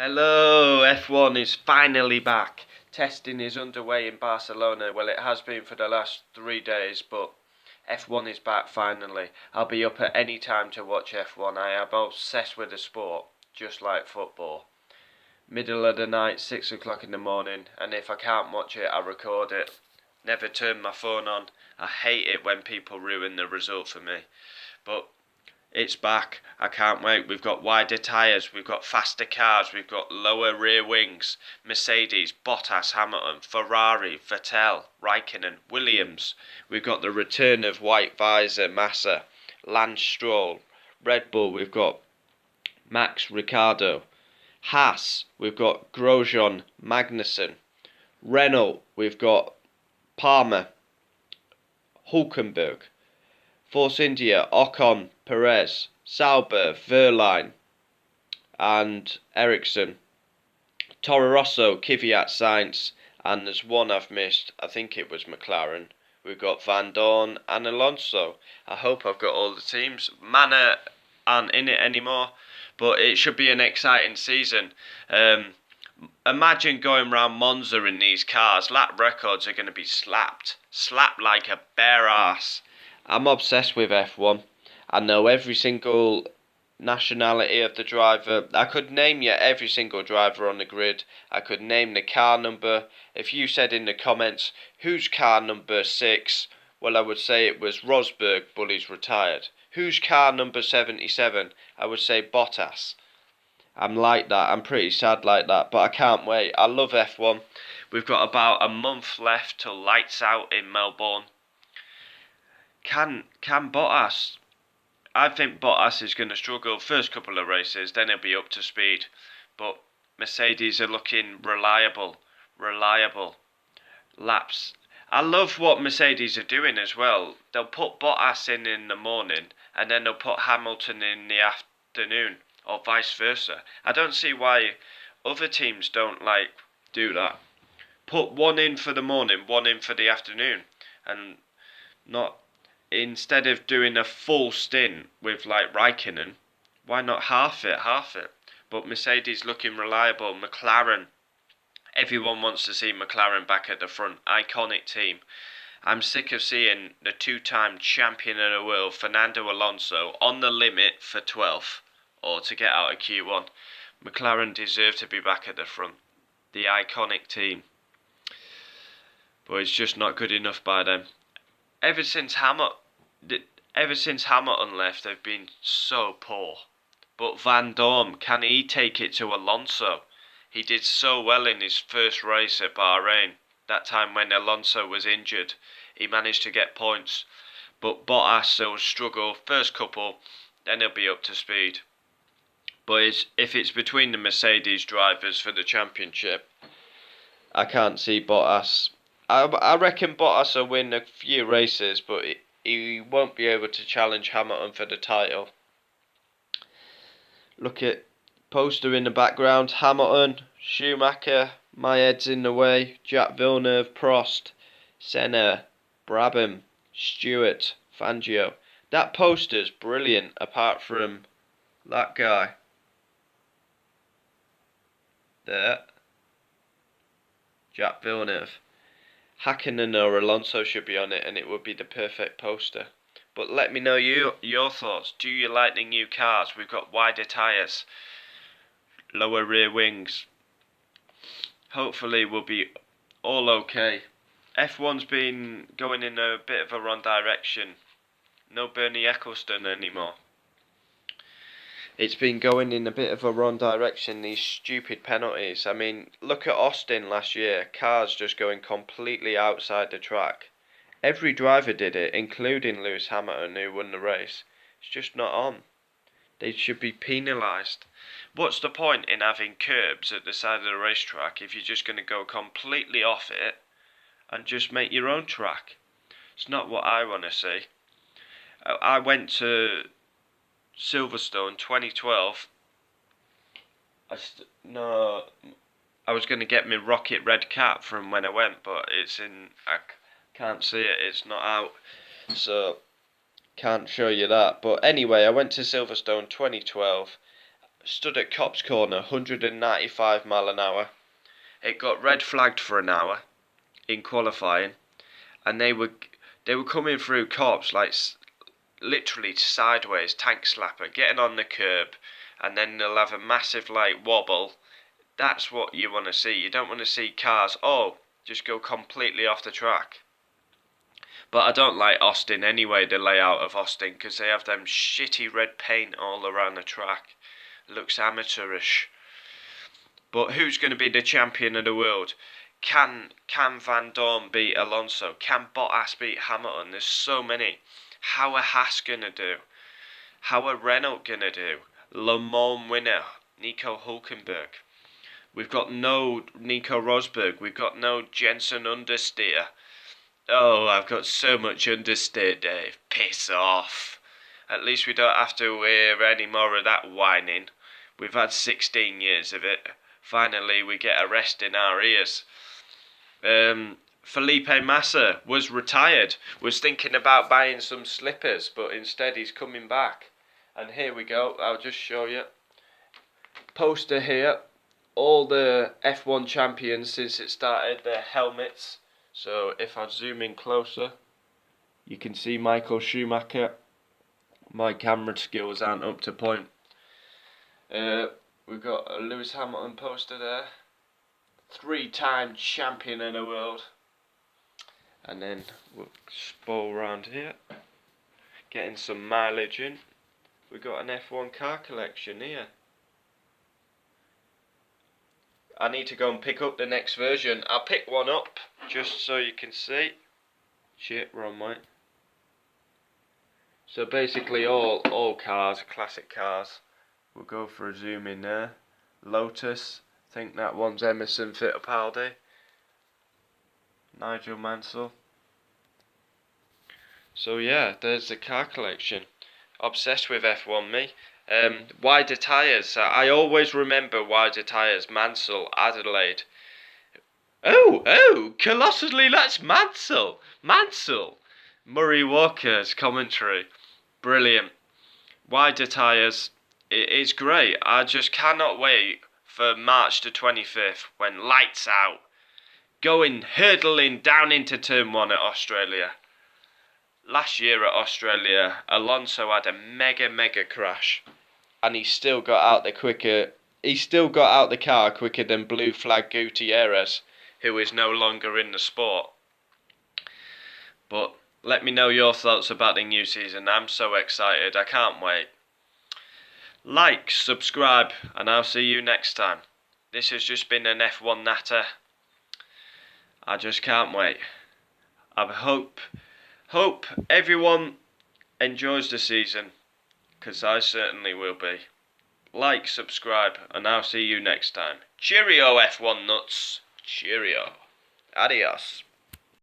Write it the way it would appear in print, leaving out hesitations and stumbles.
Hello, F1 is finally back. Testing is underway in Barcelona. Well, it has been for the last 3 days, but F1 is back finally. I'll be up at any time to watch F1. I am obsessed with the sport, just like football. Middle of the night, 6 o'clock in the morning, and if I can't watch it, I record it. Never turn my phone on. I hate it when people ruin the result for me. But it's back. I can't wait. We've got wider tyres, we've got faster cars, we've got lower rear wings. Mercedes, Bottas, Hamilton, Ferrari, Vettel, Raikkonen, Williams. We've got the return of White Visor, Massa, Lance Stroll. Red Bull, we've got Max Ricciardo. Haas, we've got Grosjean, Magnussen. Renault, we've got Palmer, Hulkenberg. Force India, Ocon, Perez, Sauber, Verline, and Ericsson. Toro Rosso, Kvyat, Sainz, and there's one I've missed. I think it was McLaren. We've got Van Dorn and Alonso. I hope I've got all the teams. Manor aren't in it anymore, but it should be an exciting season. Imagine going round Monza in these cars. Lap records are going to be slapped like a bare ass. I'm obsessed with F1. I know every single nationality of the driver. I could name you every single driver on the grid. I could name the car number. If you said in the comments, who's car number 6? Well, I would say it was Rosberg, but he's retired. Who's car number 77? I would say Bottas. I'm like that. I'm pretty sad like that, but I can't wait. I love F1. We've got about a month left till lights out in Melbourne. Can Bottas? I think Bottas is going to struggle first couple of races, then he'll be up to speed. But Mercedes are looking reliable laps. I love what Mercedes are doing as well. They'll put Bottas in the morning, and then they'll put Hamilton in the afternoon, or vice versa. I don't see why other teams don't do that. Put one in for the morning, one in for the afternoon, and not instead of doing a full stint with like Raikkonen, why not half it? But Mercedes looking reliable. McLaren, everyone wants to see McLaren back at the front. Iconic team. I'm sick of seeing the two-time champion of the world, Fernando Alonso, on the limit for 12th or to get out of Q1. McLaren deserve to be back at the front. The iconic team. But it's just not good enough by them. Ever since Hamilton left, they've been so poor. But Van Dorn, can he take it to Alonso? He did so well in his first race at Bahrain. That time when Alonso was injured, he managed to get points. But Bottas will struggle first couple, then he'll be up to speed. But if it's between the Mercedes drivers for the championship, I can't see Bottas. I reckon Bottas will win a few races, but he won't be able to challenge Hamilton for the title. Look at poster in the background. Hamilton, Schumacher, my head's in the way. Jack Villeneuve, Prost, Senna, Brabham, Stewart, Fangio. That poster's brilliant, apart from that guy there, Jack Villeneuve. Hakkinen or Alonso should be on it, and it would be the perfect poster. But let me know your thoughts. Do you like the new cars? We've got wider tyres, lower rear wings. Hopefully we'll be all okay. F1's been going in a bit of a wrong direction. No Bernie Ecclestone anymore. It's been going in a bit of a wrong direction, these stupid penalties. I mean, look at Austin last year. Cars just going completely outside the track. Every driver did it, including Lewis Hamilton, who won the race. It's just not on. They should be penalised. What's the point in having curbs at the side of the racetrack if you're just going to go completely off it and just make your own track? It's not what I want to see. I went to Silverstone 2012. No, I was going to get my Rocket Red Cap from when I went, but it's in. I can't see it. It's not out, so can't show you that. But anyway, I went to Silverstone 2012. stood at Copse Corner, 195 mile an hour. It got red flagged for an hour in qualifying, and they were coming through Copse like literally sideways, tank slapper, getting on the curb, and then they'll have a massive like wobble. That's what you want to see. You don't want to see cars just go completely off the track. But I don't like Austin anyway, the layout of Austin, because they have them shitty red paint all around the track. It looks amateurish. But who's going to be the champion of the world? Can Van Dorn beat Alonso? Can Bottas beat Hamilton? There's so many. How are Haas going to do? How are Renault going to do? Le Mans winner, Nico Hulkenberg. We've got no Nico Rosberg. We've got no Jensen Understeer. Oh, I've got so much understeer, Dave. Piss off. At least we don't have to hear any more of that whining. We've had 16 years of it. Finally, we get a rest in our ears. Felipe Massa was retired. Was thinking about buying some slippers, but instead he's coming back. And here we go. I'll just show you. Poster here. All the F1 champions since it started, their helmets. So if I zoom in closer, you can see Michael Schumacher. My camera skills aren't up to point. We've got a Lewis Hamilton poster there. 3-time champion in the world. And then we'll spoil around here. Getting some mileage in. We've got an F1 car collection here. I need to go and pick up the next version. I'll pick one up just so you can see. Shit, wrong way. So basically all cars, classic cars. We'll go for a zoom in there. Lotus, I think that one's Emerson Fittipaldi. Nigel Mansell. So yeah, there's the car collection. Obsessed with F1 me. Wider tyres. I always remember wider tyres. Mansell, Adelaide. Oh, colossally, that's Mansell. Murray Walker's commentary. Brilliant. Wider tyres. It's great. I just cannot wait for March the 25th when lights out. Going hurtling down into turn 1 at Australia. Last year at Australia, Alonso had a mega crash, and he still got out the car quicker than Blue Flag Gutierrez, who is no longer in the sport. But let me know your thoughts about the new season. I'm so excited. I can't wait. Like, subscribe, and I'll see you next time. This has just been an F1 natter. I just can't wait. I hope everyone enjoys the season, because I certainly will be. Like, subscribe, and I'll see you next time. Cheerio, F1 nuts. Cheerio. Adios.